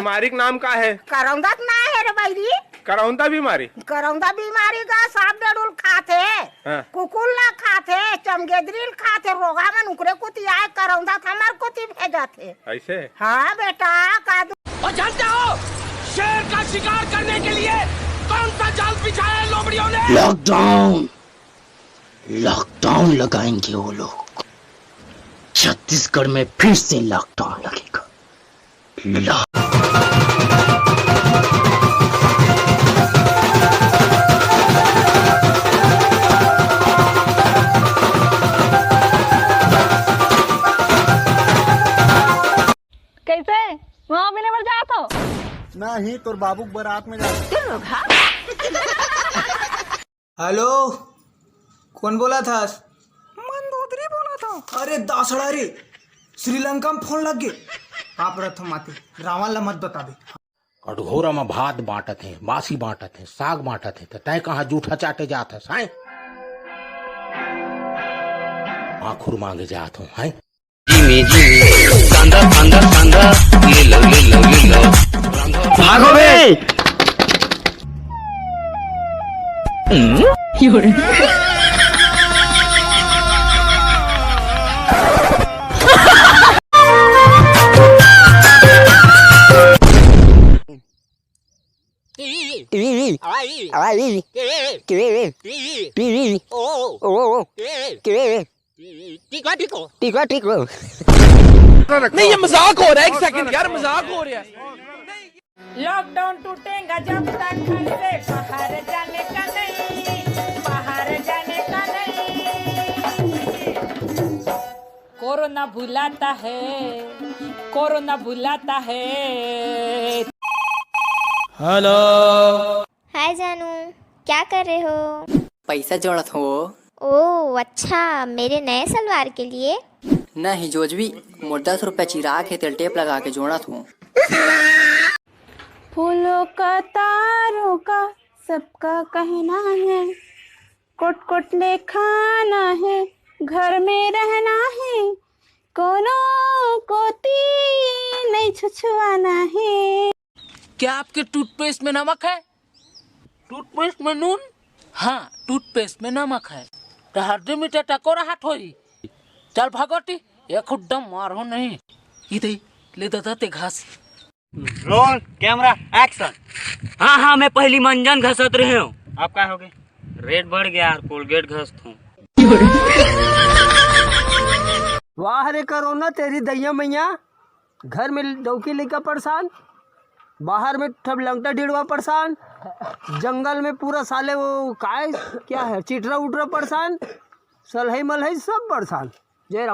बीमारी का नाम का है? करौंदा ना है रे बैरी। करौंदा बीमारी? करौंदा बीमारी का सांप डेडुल खाते, कुकुल ना खाते, चमगेदरील खाते, रोगा मन उकरे कुती आए करौंदा हमार कुती भेजा थे। ऐसे? हाँ बेटा कादू। और जानते हो शेर का शिकार करने के लिए कौन सा जाल बिछाया है लोमड़ियों ने? लॉकडाउन, लॉकडाउन लगाएंगे वो लोग। छत्तीसगढ़ में फिर से लॉकडाउन लगेगा। कैसे वहाँ भी नहीं जात हो? नहीं तोर बाबू बारात में जाता। हेलो, कौन बोला था? मंदोदरी बोला था। अरे दासड़ा रे, श्रीलंका में फोन लग गए। आप प्रथम आते रावण ला मत बता दे। कटघोरा में भात बांटत है, बासी बांटत है, साग बांटत है, तो तय कहाँ जूठा चाटे जात है साए? आखुर मांगे जात हूँ हैं? भागो बे। नहीं ये मजाक हो रहा है, एक सेकंड यार मजाक हो रहा है। लॉकडाउन टूटेगा जब तक घर से बाहर जाने का नहीं, बाहर जाने का नहीं। कोरोना बुलाता है, कोरोना बुलाता है। हेलो। हाय जानू, क्या कर रहे हो? पैसा जोड़त हो। ओह अच्छा, मेरे नए सलवार के लिए? नहीं जोजवी, मोर 10 रुपया चिराग है, तेल टेप लगा के जोड़त हूँ। फूलों का तारों का सबका कहना है, कोट कोट ले खाना है, घर में रहना है, कोनो कोती नहीं छुछुआना है। क्या आपके टूथपेस्ट में नमक है? टूथपेस्ट में नून? हाँ टूथपेस्ट में नमक है। तो हरदी मीठे टको रहा थोड़ी। चल भागोटी, एक खुड्डम मारो नहीं। इधर ले दादा ते घास। Roll camera action. हाँ मैं पहली मंजन घसत रहे हूँ। आप क्या हो गए? रेट बढ़ गया, कोलगेट घसत हूँ। वाह रे कोरोना तेरी दैया मैया। घर में डौकी लेकर परेशान, बाहर में ठब लंगटा ढीड़वा परेशान, जंगल में पूरा साले वो क्या है चिटरा उटरा परेशान, सलहई मलहई सब परेशान। जय राम।